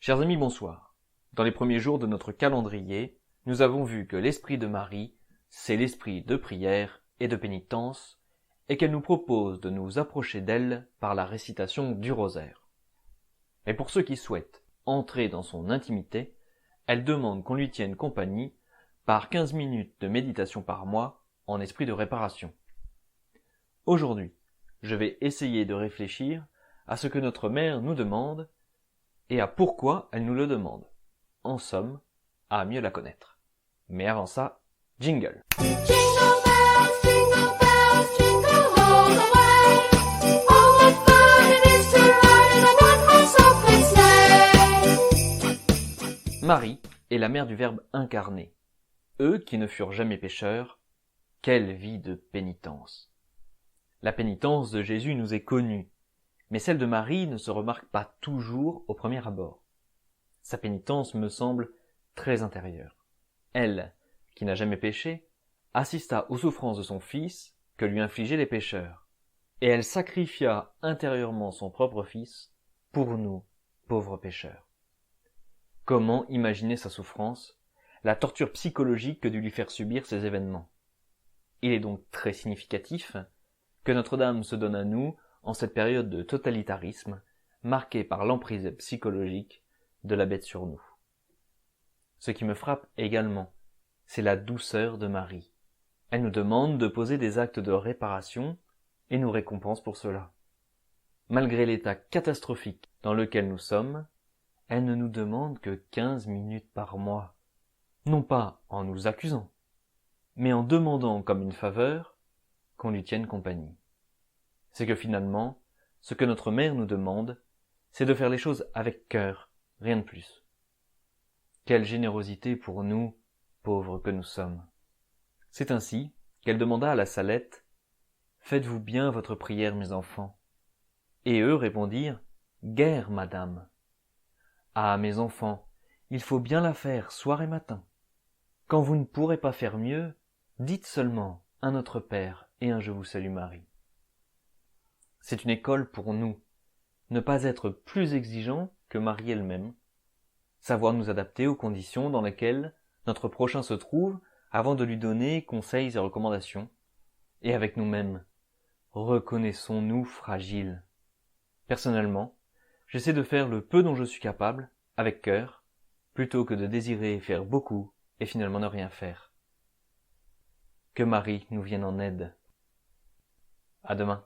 Chers amis, bonsoir. Dans les premiers jours de notre calendrier, nous avons vu que l'esprit de Marie, c'est l'esprit de prière et de pénitence, et qu'elle nous propose de nous approcher d'elle par la récitation du rosaire. Mais pour ceux qui souhaitent entrer dans son intimité, elle demande qu'on lui tienne compagnie par 15 minutes de méditation par mois en esprit de réparation. Aujourd'hui, je vais essayer de réfléchir à ce que notre mère nous demande et à pourquoi elle nous le demande. En somme, à mieux la connaître. Mais avant ça, jingle. Jingle bells, jingle all the way. Oh, what fun it is to ride in a one-horse open sleigh. Marie est la mère du Verbe incarné. Eux qui ne furent jamais pécheurs, quelle vie de pénitence. La pénitence de Jésus nous est connue, mais celle de Marie ne se remarque pas toujours au premier abord. Sa pénitence me semble très intérieure. Elle, qui n'a jamais péché, assista aux souffrances de son Fils que lui infligeaient les pécheurs, et elle sacrifia intérieurement son propre Fils pour nous, pauvres pécheurs. Comment imaginer sa souffrance, la torture psychologique que dut lui faire subir ces événements? Il est donc très significatif que Notre-Dame se donne à nous en cette période de totalitarisme marquée par l'emprise psychologique de la bête sur nous. Ce qui me frappe également, c'est la douceur de Marie. Elle nous demande de poser des actes de réparation et nous récompense pour cela. Malgré l'état catastrophique dans lequel nous sommes, elle ne nous demande que 15 minutes par mois, non pas en nous accusant, mais en demandant comme une faveur qu'on lui tienne compagnie. C'est que finalement, ce que notre mère nous demande, c'est de faire les choses avec cœur, rien de plus. Quelle générosité pour nous, pauvres que nous sommes. C'est ainsi qu'elle demanda à la Salette « Faites-vous bien votre prière, mes enfants ?» Et eux répondirent « Guère, madame. » Ah, mes enfants, il faut bien la faire soir et matin. Quand vous ne pourrez pas faire mieux, dites seulement un Notre Père et un Je vous salue Marie. C'est une école pour nous, ne pas être plus exigeants que Marie elle-même, savoir nous adapter aux conditions dans lesquelles notre prochain se trouve avant de lui donner conseils et recommandations, et avec nous-mêmes, reconnaissons-nous fragiles. Personnellement, j'essaie de faire le peu dont je suis capable, avec cœur, plutôt que de désirer faire beaucoup et finalement ne rien faire. Que Marie nous vienne en aide. À demain.